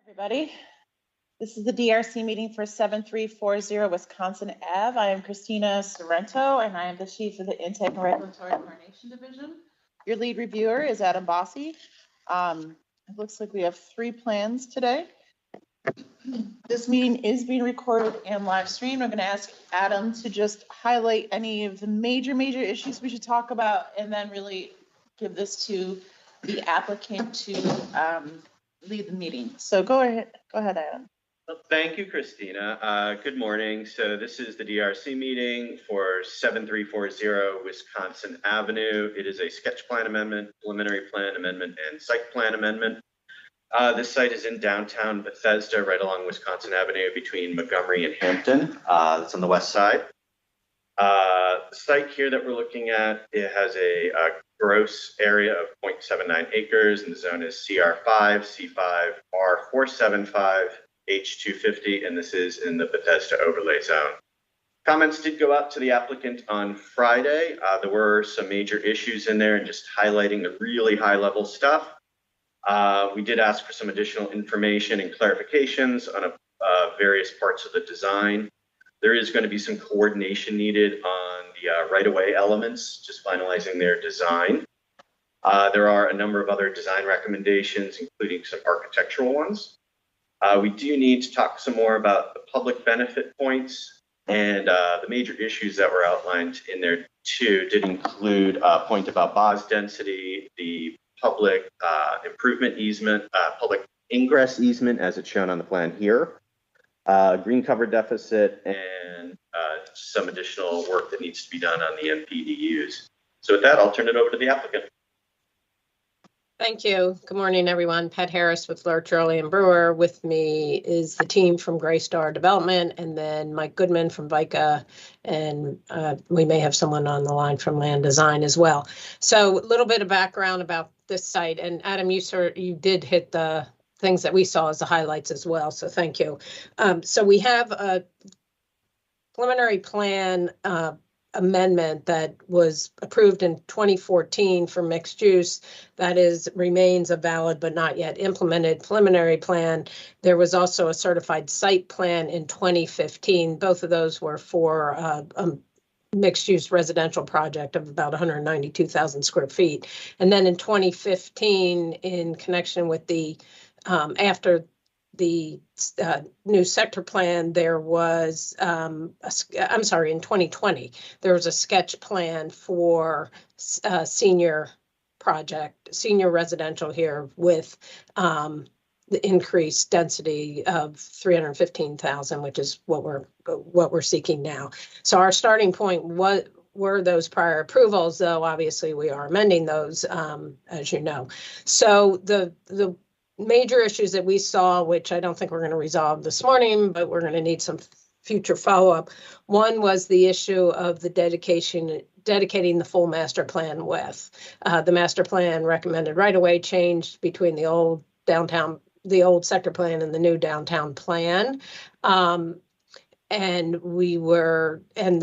Everybody. This is the DRC meeting for 7340 Wisconsin Ave. I am Christina Sorrento, and I am the chief of the Intake and Regulatory Coordination Division. Your lead reviewer is Adam Bossi. It looks like we have 3 plans today. This meeting is being recorded and live streamed. I'm going to ask Adam to just highlight any of the major issues we should talk about, and then really give this to the applicant to lead the meeting. So go ahead, Adam. Well, thank you, Christina. Good morning. So this is the DRC meeting for 7340 Wisconsin Avenue. It is a sketch plan amendment, preliminary plan amendment, and site plan amendment. This site is in downtown Bethesda, right along Wisconsin Avenue between Montgomery and Hampton. It's on the west side. The site here that we're looking at, it has a gross area of 0.79 acres, and the zone is CR5, C5, R475, H250, and this is in the Bethesda overlay zone. Comments did go out to the applicant on Friday. There were some major issues in there and just highlighting the really high level stuff. We did ask for some additional information and clarifications on various parts of the design. There is going to be some coordination needed on the right-of-way elements, just finalizing their design. There are a number of other design recommendations, including some architectural ones. We do need to talk some more about the public benefit points, and the major issues that were outlined in there too did include a point about BOS density, the public improvement easement, public ingress easement as it's shown on the plan here, green cover deficit, and some additional work that needs to be done on the MPDUs. So with that, I'll turn it over to the applicant. Thank you. Good morning, everyone. Pat Harris with Lurch, Early and Brewer. With me is the team from Graystar Development, and then Mike Goodman from VICA, and we may have someone on the line from Land Design as well. So a little bit of background about this site, and Adam, you did hit the things that we saw as the highlights as well, so thank you. So we have a preliminary plan amendment that was approved in 2014 for mixed use. That remains a valid but not yet implemented preliminary plan. There was also a certified site plan in 2015. Both of those were for a mixed-use residential project of about 192,000 square feet. And then in 2015, in connection with the after the new sector plan, there was, in 2020, there was a sketch plan for senior residential here with the increased density of 315,000, which is what we're seeking now. So our starting point were those prior approvals, though obviously we are amending those, as you know. So the major issues that we saw, which I don't think we're going to resolve this morning, but we're going to need some future follow-up. One was the issue of the dedicating the full master plan width. The master plan recommended right-of-way change between the old sector plan and the new downtown plan.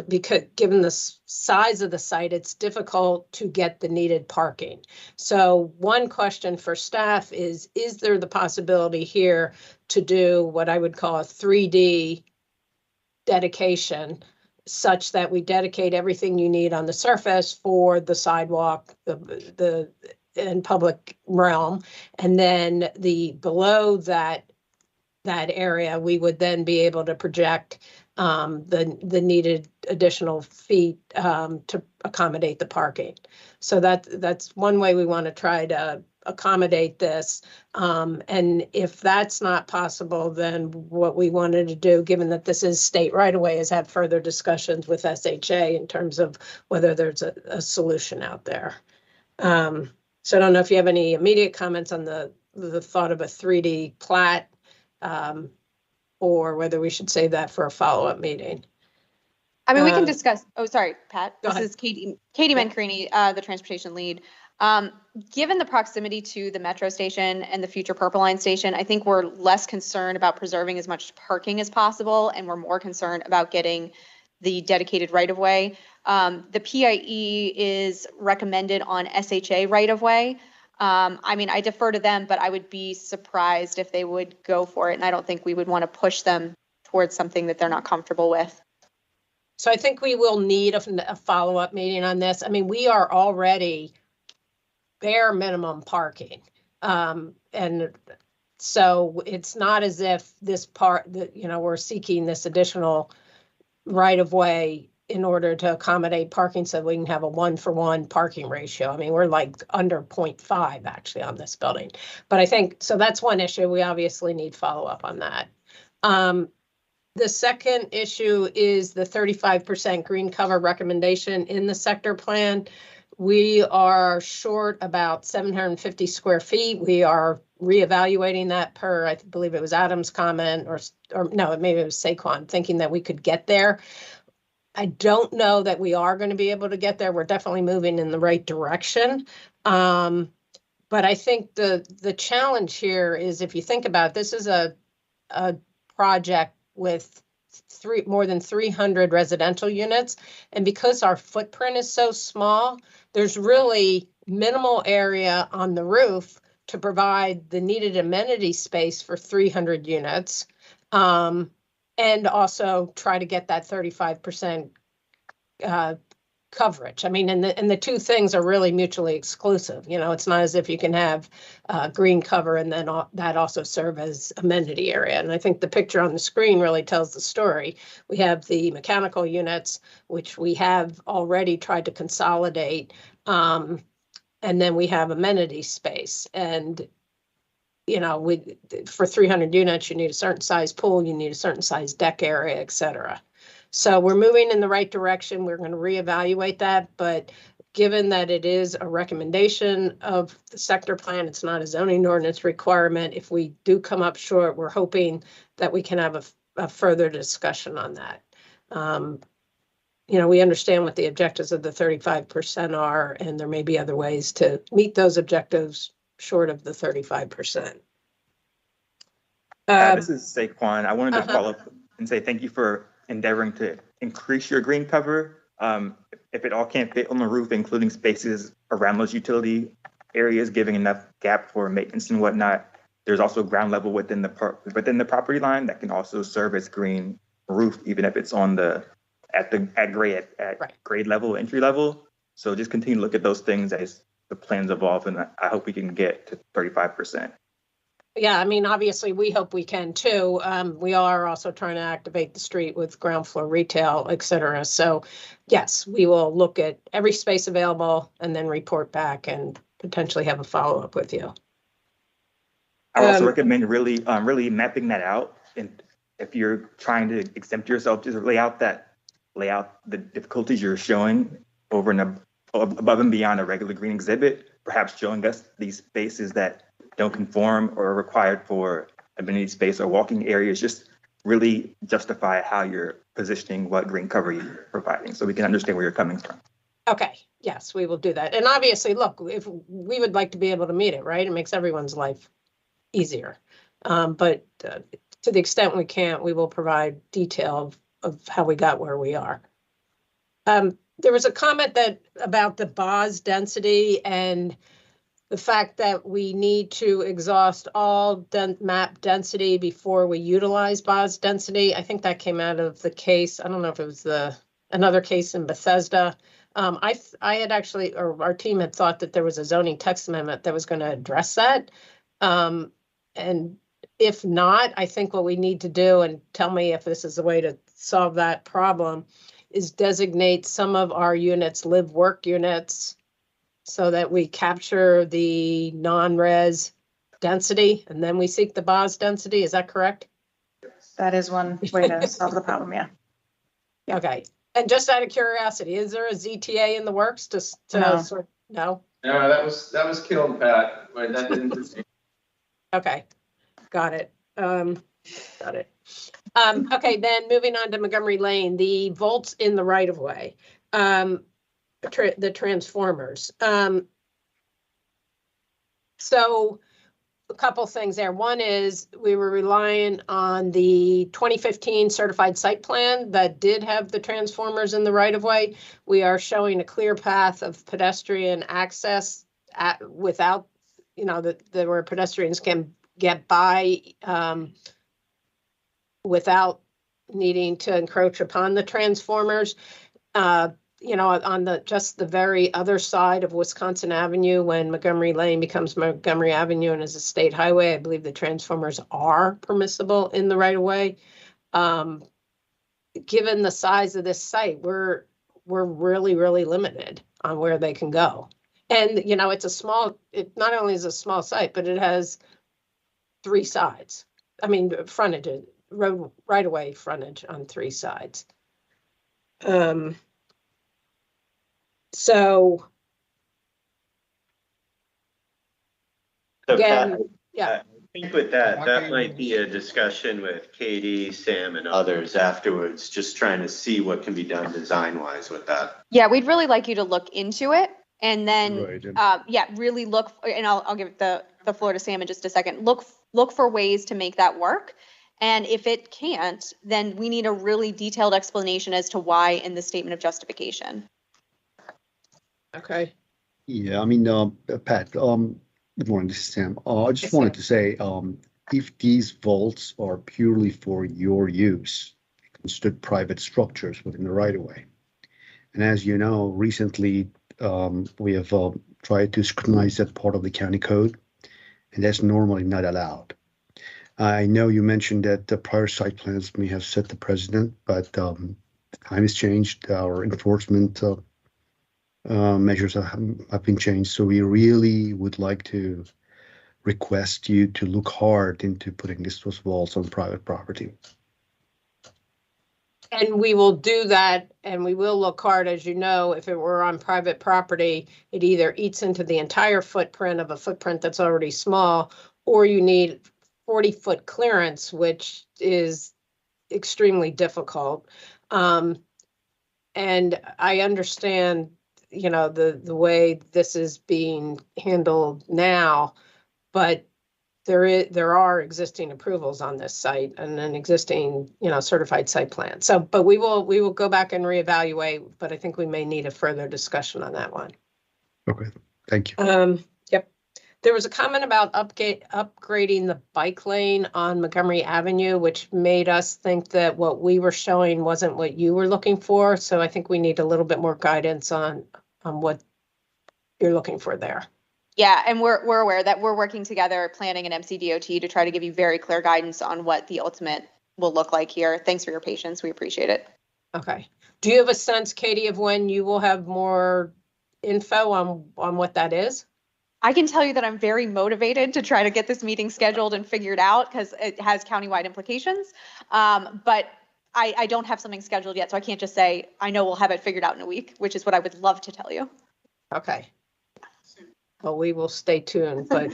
Because given the size of the site, it's difficult to get the needed parking. So one question for staff is there the possibility here to do what I would call a 3D dedication, such that we dedicate everything you need on the surface for the sidewalk, the and public realm, and then below that area, we would then be able to project the needed additional feet to accommodate the parking. So that's one way we want to try to accommodate this. And if that's not possible, then what we wanted to do, given that this is state right away, is have further discussions with SHA in terms of whether there's a solution out there. So I don't know if you have any immediate comments on the thought of a 3D plat, or whether we should save that for a follow-up meeting. I mean, we can discuss. Oh, sorry, Pat. Go this ahead. is Katie Mancarini, the transportation lead. Given the proximity to the metro station and the future Purple Line station, I think we're less concerned about preserving as much parking as possible, and we're more concerned about getting the dedicated right-of-way. The PIE is recommended on SHA right-of-way. I mean, I defer to them, but I would be surprised if they would go for it. And I don't think we would want to push them towards something that they're not comfortable with. So I think we will need a follow-up meeting on this. I mean, we are already bare minimum parking. And so it's not as if this part that, you know, we're seeking this additional right of way in order to accommodate parking so we can have a 1-for-1 parking ratio. I mean, we're like under 0.5 actually on this building. But I think, so that's one issue. We obviously need follow-up on that. The second issue is the 35% green cover recommendation in the sector plan. We are short about 750 square feet. We are reevaluating that per, I believe it was Adam's comment, or no, maybe it was Saquon, thinking that we could get there. I don't know that we are going to be able to get there. We're definitely moving in the right direction. But I think the challenge here is, if you think about it, this is a project with more than 300 residential units. And because our footprint is so small, there's really minimal area on the roof to provide the needed amenity space for 300 units. And also try to get that 35% coverage. I mean, and the two things are really mutually exclusive. You know, it's not as if you can have green cover and then that also serve as amenity area. And I think the picture on the screen really tells the story. We have the mechanical units, which we have already tried to consolidate. And then we have amenity space. And you know, for 300 units, you need a certain size pool, you need a certain size deck area, et cetera. So we're moving in the right direction. We're going to reevaluate that. But given that it is a recommendation of the sector plan, it's not a zoning ordinance requirement. If we do come up short, we're hoping that we can have a further discussion on that. You know, we understand what the objectives of the 35% are, and there may be other ways to meet those objectives short of the 35%. This is Saquon. I wanted to follow up and say thank you for endeavoring to increase your green cover. If it all can't fit on the roof, including spaces around those utility areas, giving enough gap for maintenance and whatnot, there's also ground level within the property line that can also serve as green roof, even if it's on at grade level, entry level. So just continue to look at those things as the plans evolve, and I hope we can get to 35%. Yeah, I mean, obviously, we hope we can too. We are also trying to activate the street with ground floor retail, et cetera. So yes, we will look at every space available and then report back and potentially have a follow-up with you. I also recommend really mapping that out. And if you're trying to exempt yourself, just lay out the difficulties you're showing over and above and beyond a regular green exhibit, perhaps showing us these spaces that don't conform or are required for amenity space or walking areas. Just really justify how you're positioning what green cover you're providing so we can understand where you're coming from. Okay, yes, we will do that. And obviously, look, if we would like to be able to meet it, right? It makes everyone's life easier. But to the extent we can't, we will provide detail of how we got where we are. There was a comment about the BOS density and the fact that we need to exhaust all map density before we utilize BOS density. I think that came out of the case. I don't know if it was another case in Bethesda. I had actually, or our team had thought that there was a zoning text amendment that was going to address that. And if not, I think what we need to do, and tell me if this is the way to solve that problem, is designate some of our units live work units so that we capture the non-res density and then we seek the BOS density. Is that correct? That is one way to solve the problem, yeah. Okay. And just out of curiosity, is there a ZTA in the works to No. No? No, that was killed, Pat. But that didn't proceed. Okay. Got it. Okay, then moving on to Montgomery Lane, the volts in the right of way, the transformers. So a couple things there. One is we were relying on the 2015 certified site plan that did have the transformers in the right of way. We are showing a clear path of pedestrian access without that where pedestrians can get by without needing to encroach upon the transformers. On the very other side of Wisconsin Avenue, when Montgomery Lane becomes Montgomery Avenue and is a state highway, I believe the transformers are permissible in the right of way. Given the size of this site, we're really, really limited on where they can go. And, it not only is a small site, but it has 3 sides. I mean, frontage, road right of way frontage on 3 sides. So again, Pat, yeah. I think with that might be a discussion with Katie, Sam, and others afterwards, just trying to see what can be done design-wise with that. Yeah, we'd really like you to look into it and then, Right. really look, and I'll give the floor to Sam in just a second. Look for ways to make that work. And if it can't, then we need a really detailed explanation as to why in the statement of justification. Okay. Yeah, I mean, Pat, good morning, this is Sam. I just wanted to say, if these vaults are purely for your use, considered private structures within the right of way. And as you know, recently, we have tried to scrutinize that part of the county code, and that's normally not allowed. I know you mentioned that the prior site plans may have set the precedent, but time has changed. Our enforcement measures have been changed. So we really would like to request you to look hard into putting those walls on private property. And we will do that, and we will look hard. As you know, if it were on private property, it either eats into the entire footprint of a footprint that's already small, or you need 40-foot clearance, which is extremely difficult. And I understand, the way this is being handled now, but there are existing approvals on this site and an existing, certified site plan. So, but we will go back and reevaluate, but I think we may need a further discussion on that one. Okay, thank you. Yep. There was a comment about upgrading the bike lane on Montgomery Avenue, which made us think that what we were showing wasn't what you were looking for. So I think we need a little bit more guidance on what you're looking for there. Yeah, and we're aware that we're working together, planning an MCDOT to try to give you very clear guidance on what the ultimate will look like here. Thanks for your patience. We appreciate it. Okay. Do you have a sense, Katie, of when you will have more info on what that is? I can tell you that I'm very motivated to try to get this meeting scheduled and figured out because it has countywide implications. But I don't have something scheduled yet, so I can't just say, I know we'll have it figured out in a week, which is what I would love to tell you. Okay. Well, we will stay tuned, but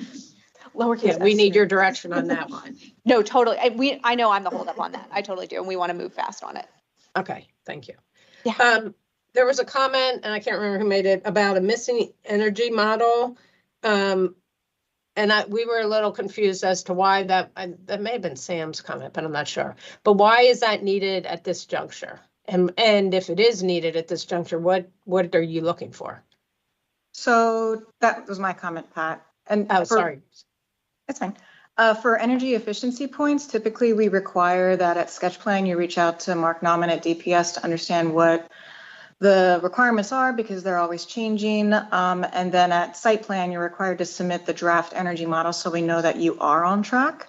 Lowercase. we need your direction on that one. No, totally. I know I'm the holdup on that. I totally do. And we want to move fast on it. Okay, thank you. Yeah. There was a comment, and I can't remember who made it, about a missing energy model. And we were a little confused as to why that may have been Sam's comment, but I'm not sure. But why is that needed at this juncture? And if it is needed at this juncture, what are you looking for? So that was my comment, Pat. And Sorry. That's fine. For energy efficiency points, typically we require that at sketch plan, you reach out to Mark Nauman at DPS to understand what the requirements are because they're always changing. And then at site plan, you're required to submit the draft energy model so we know that you are on track.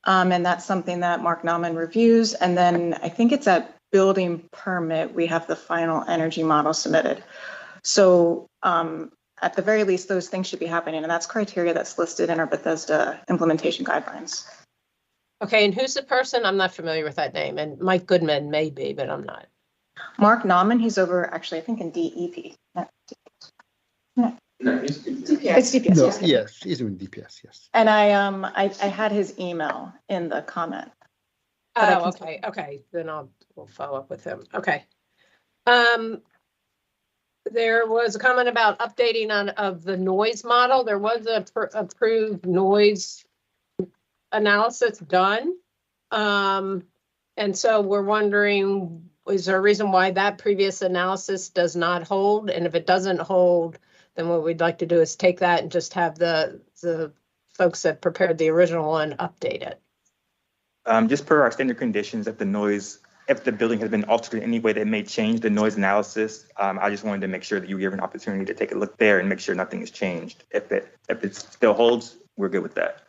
And that's something that Mark Nauman reviews. And then I think it's at building permit, we have the final energy model submitted. So at the very least, those things should be happening. And that's criteria that's listed in our Bethesda implementation guidelines. Okay, and who's the person? I'm not familiar with that name. And Mike Goodman may be, but I'm not. Mark Nauman, he's over actually, I think in DEP. No, he's It's DPS. No, yes. yes, he's in DPS, yes. And I had his email in the comment. But I Oh, can- okay. Then we'll follow up with him. Okay. There was a comment about updating of the noise model. There was a approved noise analysis done. And so we're wondering, is there a reason why that previous analysis does not hold? And if it doesn't hold, then what we'd like to do is take that and just have the folks that prepared the original one update it. Just per our standard conditions, if the building has been altered in any way that may change the noise analysis, I just wanted to make sure that you give an opportunity to take a look there and make sure nothing has changed. If it still holds, we're good with that.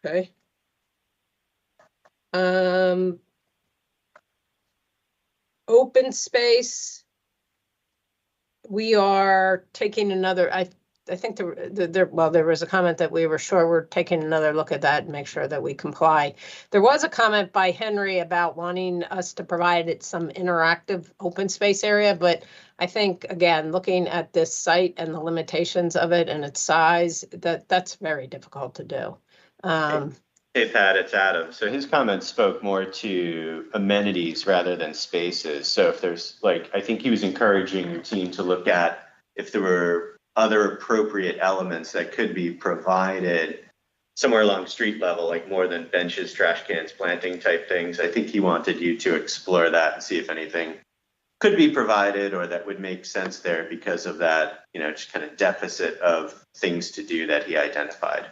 Okay. Open space. We are taking another, I think there was a comment that we were sure we're taking another look at that and make sure that we comply. There was a comment by Henry about wanting us to provide it some interactive open space area, but I think, again, looking at this site and the limitations of it and its size, that's very difficult to do. Hey, Pat, it's Adam. So his comments spoke more to amenities rather than spaces. So if there's I think he was encouraging your team to look at if there were other appropriate elements that could be provided somewhere along street level, like more than benches, trash cans, planting type things. I think he wanted you to explore that and see if anything could be provided or that would make sense there because of that, just kind of deficit of things to do that he identified.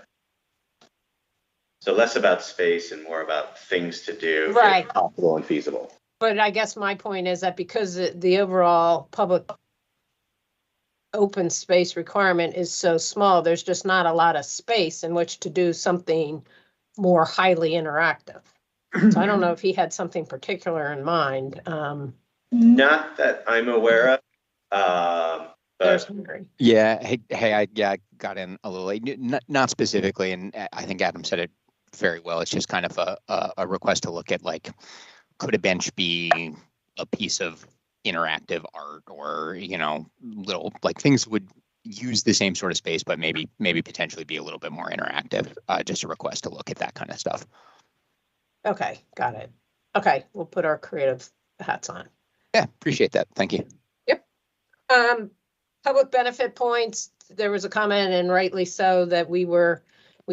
So less about space and more about things to do. Right. Possible and feasible. But I guess my point is that because the overall public open space requirement is so small, there's just not a lot of space in which to do something more highly interactive. So I don't know if he had something particular in mind. Not that I'm aware of. There's Henry. Yeah. Hey, I got in a little late. Not specifically, and I think Adam said it very well. It's just kind of a request to look at could a bench be a piece of interactive art or little things would use the same sort of space but maybe potentially be a little bit more interactive. Just a request to look at that kind of stuff. Okay, got it. Okay, we'll put our creative hats on. Yeah, appreciate that. Thank you. Yep. Public benefit points, there was a comment, and rightly so, that we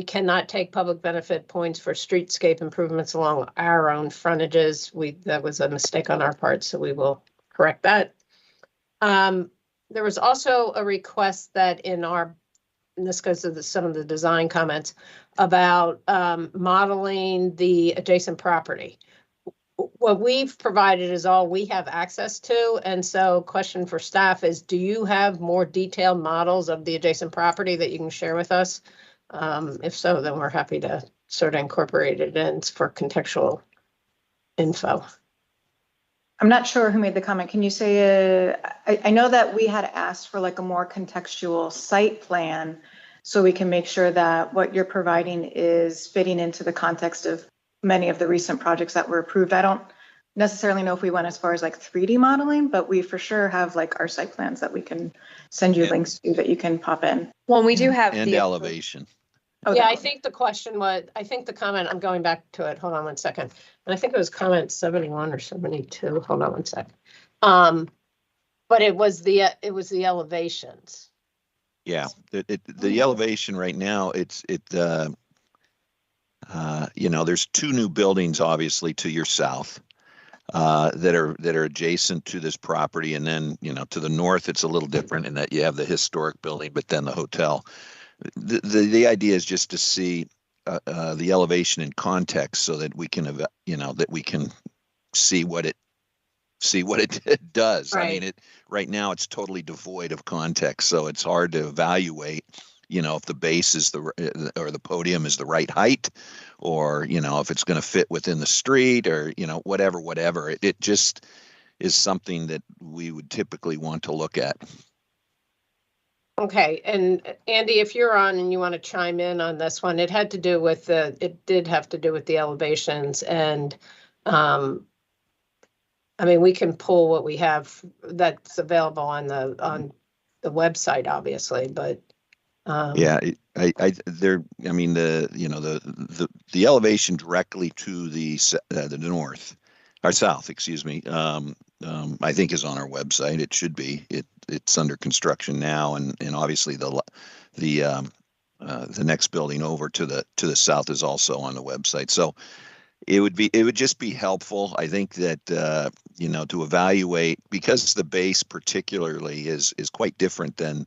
cannot take public benefit points for streetscape improvements along our own frontages. That was a mistake on our part, so we will correct that. There was also a request that and this goes to some of the design comments about modeling the adjacent property. What we've provided is all we have access to. And so question for staff is, do you have more detailed models of the adjacent property that you can share with us? If so, then we're happy to sort of incorporate it in for contextual info. I'm not sure who made the comment. Can you say, I know that we had asked for a more contextual site plan so we can make sure that what you're providing is fitting into the context of many of the recent projects that were approved. I don't necessarily know if we went as far as 3D modeling, but we for sure have our site plans that we can send you links to that you can pop in. Well, we do have And the elevation. Oh, Yeah, I think the question was, I think the comment, I'm going back to it. Hold on one second. And I think it was comment 71 or 72. Hold on one second. But it was the elevations. Yeah, the elevation right now, there's two new buildings obviously to your south that are adjacent to this property, and then to the north it's a little different in that you have the historic building, but then the hotel. The idea is just to see the elevation in context so that we can see what it does. Right. I mean, right now it's totally devoid of context, so it's hard to evaluate, if the base is or the podium is the right height, or, if it's going to fit within the street, or, whatever. It just is something that we would typically want to look at. Okay, and Andy, if you're on and you want to chime in on this one, it did have to do with the elevations, and we can pull what we have that's available on the website, obviously, but yeah, the elevation directly to the north or south, excuse me, I think is on our website. It should be. It's under construction now, and obviously the next building over to the south is also on the website. So It would just be helpful. I think that, you know, to evaluate, because the base particularly is quite different than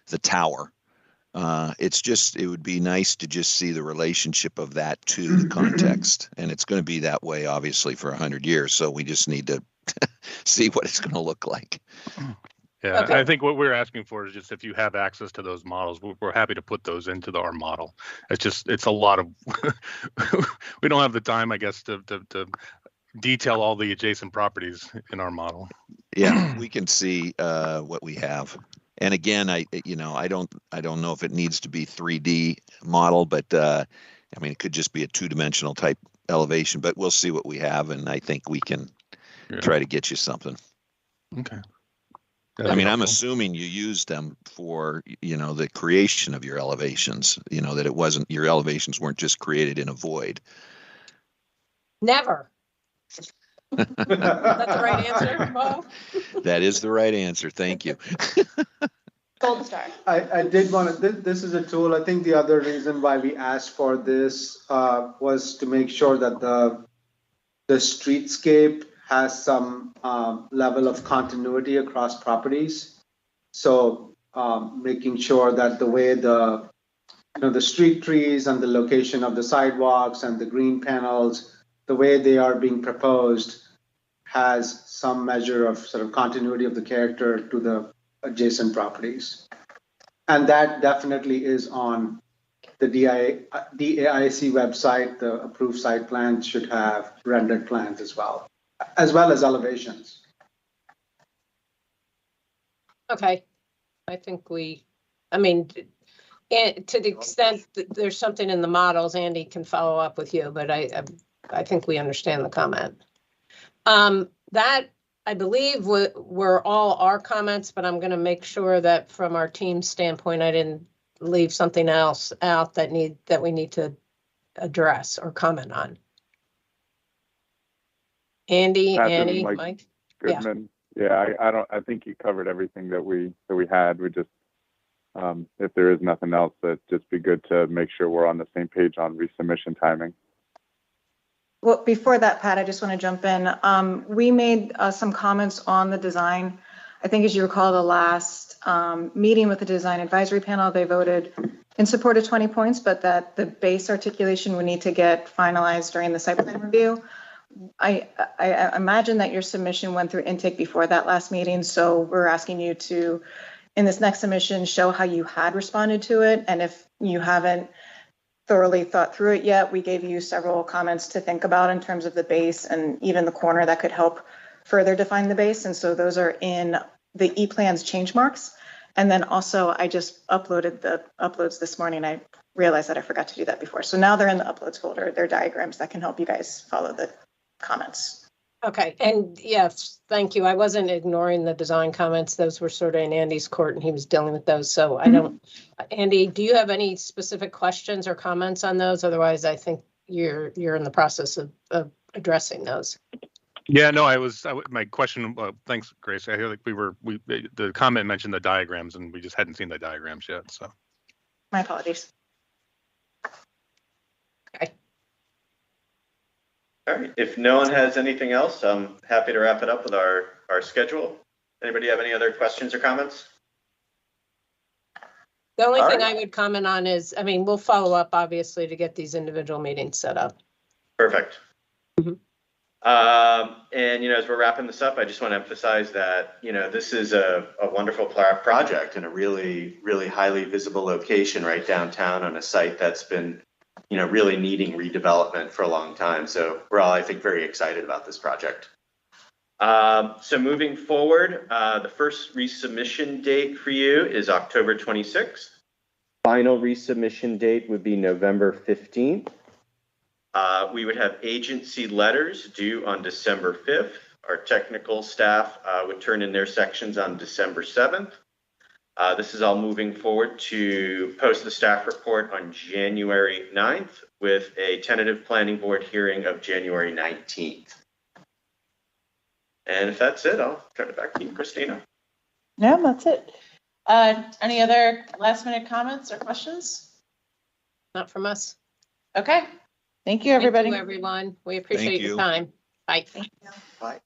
the tower. It would be nice to just see the relationship of that to the context. And it's going to be that way, obviously, for 100 years. So we just need to see what it's going to look like. Yeah, Okay. I think what we're asking for is just if you have access to those models, we're happy to put those into our model. It's a lot of, we don't have the time, I guess, to detail all the adjacent properties in our model. Yeah, we can see what we have. And again, I don't know if it needs to be 3D model, but I mean, it could just be a 2-dimensional type elevation, but we'll see what we have. And I think we can try to get you something. Okay. I mean, I'm assuming you used them for, you know, the creation of your elevations, you know, that it wasn't, your elevations weren't just created in a void. Never. That's the right answer, Bob? That is the right answer. Thank you. Gold star. I did want to, this is a tool. I think the other reason why we asked for this was to make sure that the streetscape has some level of continuity across properties. So making sure that the way the street trees and the location of the sidewalks and the green panels, the way they are being proposed has some measure of sort of continuity of the character to the adjacent properties. And that definitely is on the DAIC website. The approved site plans should have rendered plans as well as elevations. Okay. I think I mean, to the extent that there's something in the models, Andy can follow up with you, but I think we understand the comment. That, I believe, were all our comments, but I'm going to make sure that from our team's standpoint, I didn't leave something else out that we need to address or comment on. Andy, Mike? Goodman. Yeah, I think you covered everything that we had. We just, if there is nothing else, that'd just be good to make sure we're on the same page on resubmission timing. Well, before that, Pat, I just want to jump in. We made some comments on the design. I think, as you recall, the last meeting with the design advisory panel, they voted in support of 20 points, but that the base articulation would need to get finalized during the site plan review. I imagine that your submission went through intake before that last meeting, so we're asking you to, in this next submission, show how you had responded to it, and if you haven't thoroughly thought through it yet, we gave you several comments to think about in terms of the base and even the corner that could help further define the base. And so those are in the E-plans change marks. And then also I just uploaded the uploads this morning. I realized that I forgot to do that before. So now they're in the uploads folder. They're diagrams that can help you guys follow the comments. Okay, and yes, thank you. I wasn't ignoring the design comments. Those were sort of in Andy's court and he was dealing with those. So I don't, Andy, do you have any specific questions or comments on those? Otherwise, I think you're in the process of addressing those. Yeah, no, my question, thanks, Grace. I feel like the comment mentioned the diagrams and we just hadn't seen the diagrams yet, so. My apologies. Okay. All right, if no one has anything else, I'm happy to wrap it up with our schedule. Anybody have any other questions or comments? The only All thing right. I would comment on is, I mean, we'll follow up obviously to get these individual meetings set up. Perfect. Mm-hmm. And, as we're wrapping this up, I just want to emphasize that, this is a wonderful project in a really, really highly visible location right downtown on a site that's been, really needing redevelopment for a long time. So we're all, I think, very excited about this project. So moving forward, the first resubmission date for you is October 26th. Final resubmission date would be November 15th. We would have agency letters due on December 5th. Our technical staff would turn in their sections on December 7th. This is all moving forward to post the staff report on January 9th with a tentative planning board hearing of January 19th. And if that's it, I'll turn it back to you, Christina. No, that's it. Any other last minute comments or questions? Not from us. Okay. Thank you, Thank you, everybody. everyone. We appreciate your you. time. Bye. Bye.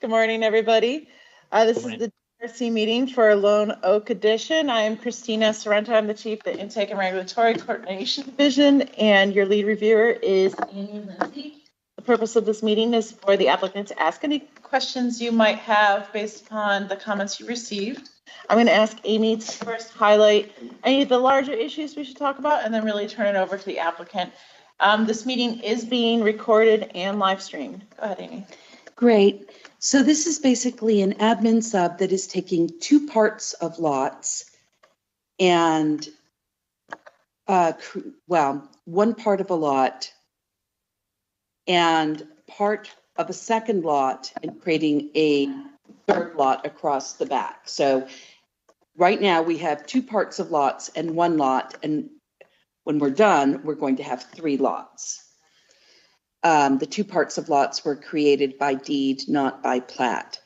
Good morning, everybody. This is the DRC meeting for Lone Oak Edition. I am Christina Sorrento. I'm the Chief of the Intake and Regulatory Coordination Division, and your lead reviewer is Amy Lindsay. The purpose of this meeting is for the applicant to ask any questions you might have based upon the comments you received. I'm going to ask Amy to first highlight any of the larger issues we should talk about, and then really turn it over to the applicant. This meeting is being recorded and live streamed. Go ahead, Amy. Great. So this is basically an admin sub that is taking two parts of lots and, one part of a lot and part of a second lot and creating a third lot across the back. So right now we have two parts of lots and one lot, and when we're done, we're going to have three lots. The two parts of lots were created by deed, not by plat.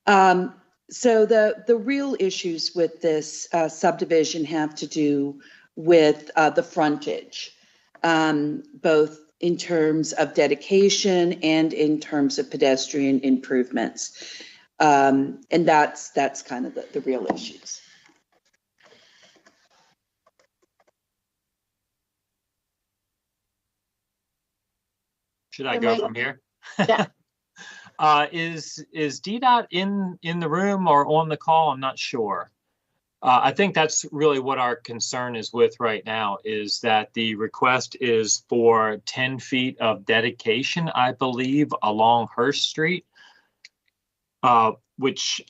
So the real issues with this subdivision have to do with the frontage, both in terms of dedication and in terms of pedestrian improvements. And that's kind of the real issues. Should I go from here? Yeah. Is DDOT in the room or on the call? I'm not sure. I think that's really what our concern is with right now, is that the request is for 10 feet of dedication, I believe, along Hurst Street, which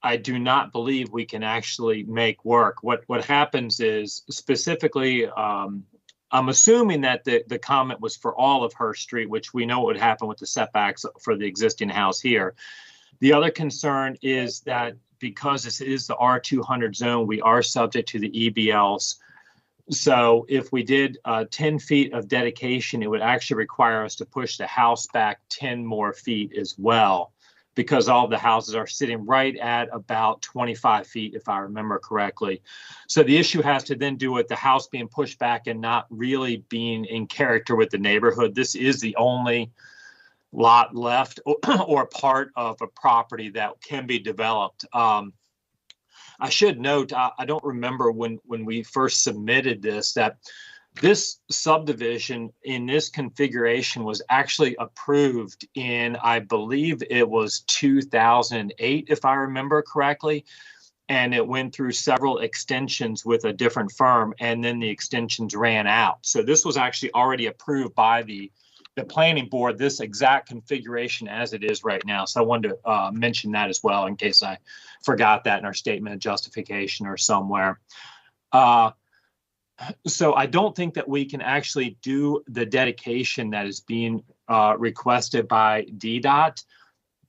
I do not believe we can actually make work. What happens is, specifically, I'm assuming that the comment was for all of Hurst Street, which we know what would happen with the setbacks for the existing house here. The other concern is that because this is the R200 zone, we are subject to the EBLs. So if we did 10 feet of dedication, it would actually require us to push the house back 10 more feet as well, because all of the houses are sitting right at about 25 feet, if I remember correctly. So the issue has to then do with the house being pushed back and not really being in character with the neighborhood. This is the only lot left or part of a property that can be developed. I should note, I don't remember when we first submitted this, that this subdivision in this configuration was actually approved in, I believe it was 2008, if I remember correctly. And it went through several extensions with a different firm, and then the extensions ran out. So this was actually already approved by the planning board, this exact configuration as it is right now. So I wanted to mention that as well, in case I forgot that in our statement of justification or somewhere. So I don't think that we can actually do the dedication that is being requested by DDOT.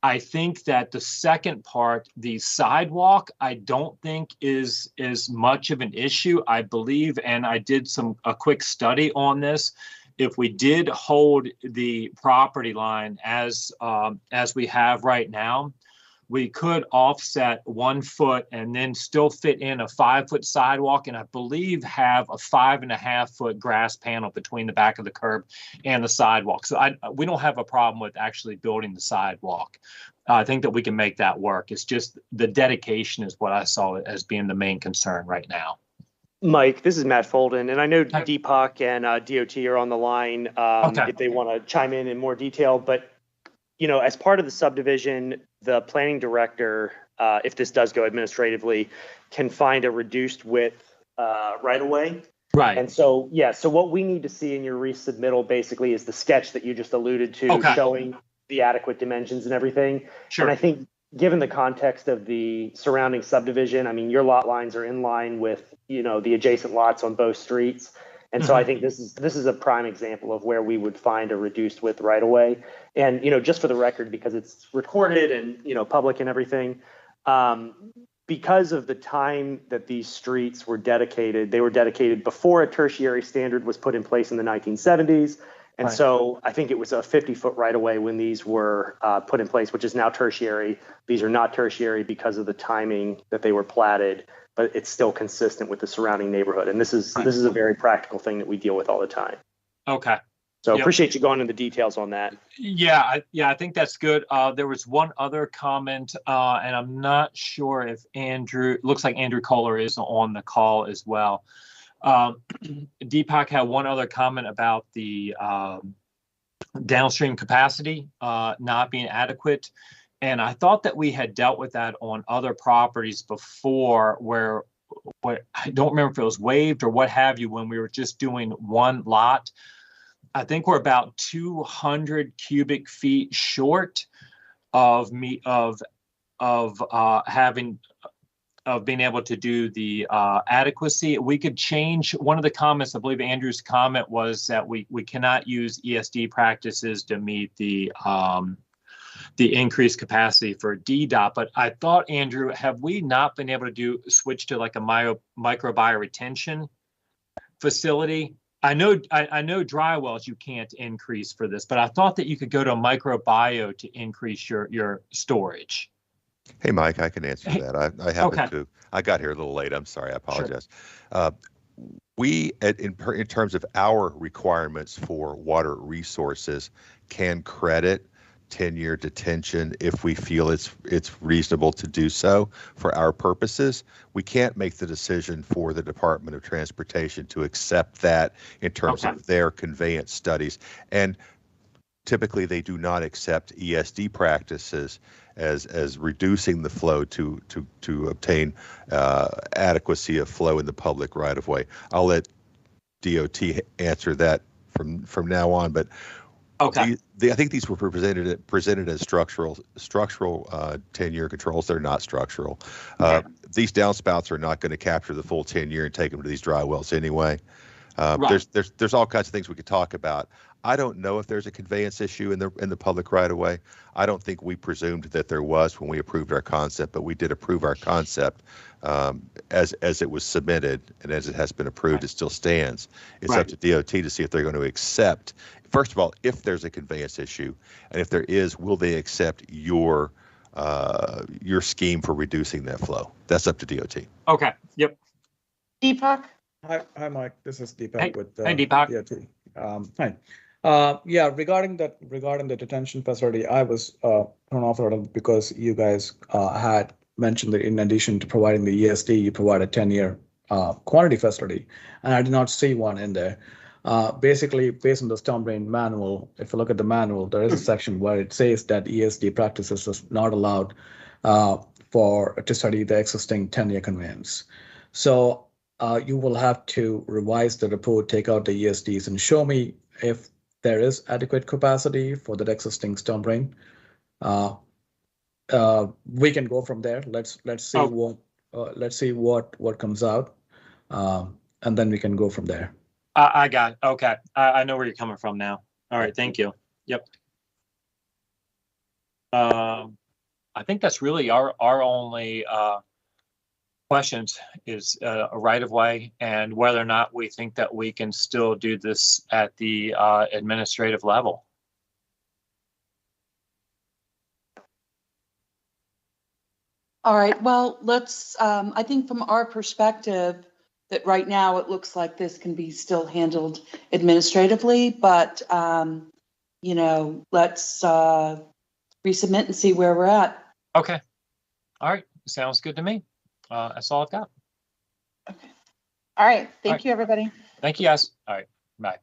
I think that the second part, the sidewalk, I don't think is much of an issue. I believe, and I did a quick study on this, if we did hold the property line as we have right now, we could offset 1 foot and then still fit in a 5-foot sidewalk, and I believe have a 5.5-foot grass panel between the back of the curb and the sidewalk. So we don't have a problem with actually building the sidewalk. I think that we can make that work. It's just the dedication is what I saw as being the main concern right now. Mike, this is Matt Folden, and I know Deepak and DOT are on the line if they want to chime in more detail. But, you know, as part of the subdivision, the planning director, if this does go administratively, can find a reduced width right away. Right. And so, yeah, so what we need to see in your resubmittal basically is the sketch that you just alluded to, showing the adequate dimensions and everything. Sure. And I think given the context of the surrounding subdivision, I mean, your lot lines are in line with, you know, the adjacent lots on both streets. And so I think this is a prime example of where we would find a reduced width right away. And, you know, just for the record, because it's recorded and, you know, public and everything, because of the time that these streets were dedicated, they were dedicated before a tertiary standard was put in place in the 1970s. And so I think it was a 50-foot right of way when these were put in place, which is now tertiary. These are not tertiary because of the timing that they were platted, but it's still consistent with the surrounding neighborhood. And this is a very practical thing that we deal with all the time. Okay. So Yep. appreciate you going into details on that. Yeah, I think that's good. There was one other comment, and I'm not sure if looks like Andrew Kohler is on the call as well. Deepak had one other comment about the downstream capacity not being adequate. And I thought that we had dealt with that on other properties before where I don't remember if it was waived or what have you, when we were just doing one lot. I think we're about 200 cubic feet short of being able to do the adequacy. We could change one of the comments. I believe Andrew's comment was that we cannot use ESD practices to meet the increased capacity for DDOT. But I thought, Andrew, have we not been able to switch to like a microbiome retention facility? I know dry wells you can't increase for this, but I thought that you could go to a microbio to increase your storage. Hey, Mike, I can answer that. I happen Okay. to. I got here a little late. I'm sorry. I apologize. We, in terms of our requirements for water resources, can credit 10-year detention if we feel it's reasonable to do so for our purposes. We can't make the decision for the Department of Transportation to accept that in terms of their conveyance studies. And typically they do not accept ESD practices as reducing the flow to obtain adequacy of flow in the public right of way. I'll let DOT answer that from now on, but okay. I think these were presented as structural 10-year controls. They're not structural. These downspouts are not going to capture the full 10-year and take them to these dry wells anyway. Right. There's all kinds of things we could talk about. I don't know if there's a conveyance issue in the public right of way. I don't think we presumed that there was when we approved our concept, but we did approve our concept as it was submitted, and as it has been approved, it still stands. It's up to DOT to see if they're going to accept. First of all, if there's a conveyance issue, and if there is, will they accept your scheme for reducing that flow? That's up to DOT. Okay. Yep. Deepak? Hi, Mike. This is Deepak Hey. with Hey, Deepak. DOT. Hi. Yeah, regarding the detention facility, I was thrown off a little because you guys had mentioned that in addition to providing the ESD, you provide a 10-year quantity facility, and I did not see one in there. Basically, based on the storm drain manual, if you look at the manual, there is a section where it says that ESD practices is not allowed to study the existing 10-year conveyance. So you will have to revise the report, take out the ESDs, and show me if there is adequate capacity for that existing storm drain. We can go from there. Let's see what comes out, and then we can go from there. I got it. Okay. I know where you're coming from now. All right. Thank you. Yep. I think that's really our only questions is a right of way and whether or not we think that we can still do this at the administrative level. All right, well, let's, I think from our perspective, that right now it looks like this can be still handled administratively, but, let's resubmit and see where we're at. Okay. All right. Sounds good to me. That's all I've got. All right. Thank you, everybody. Thank you, guys. All right. Bye.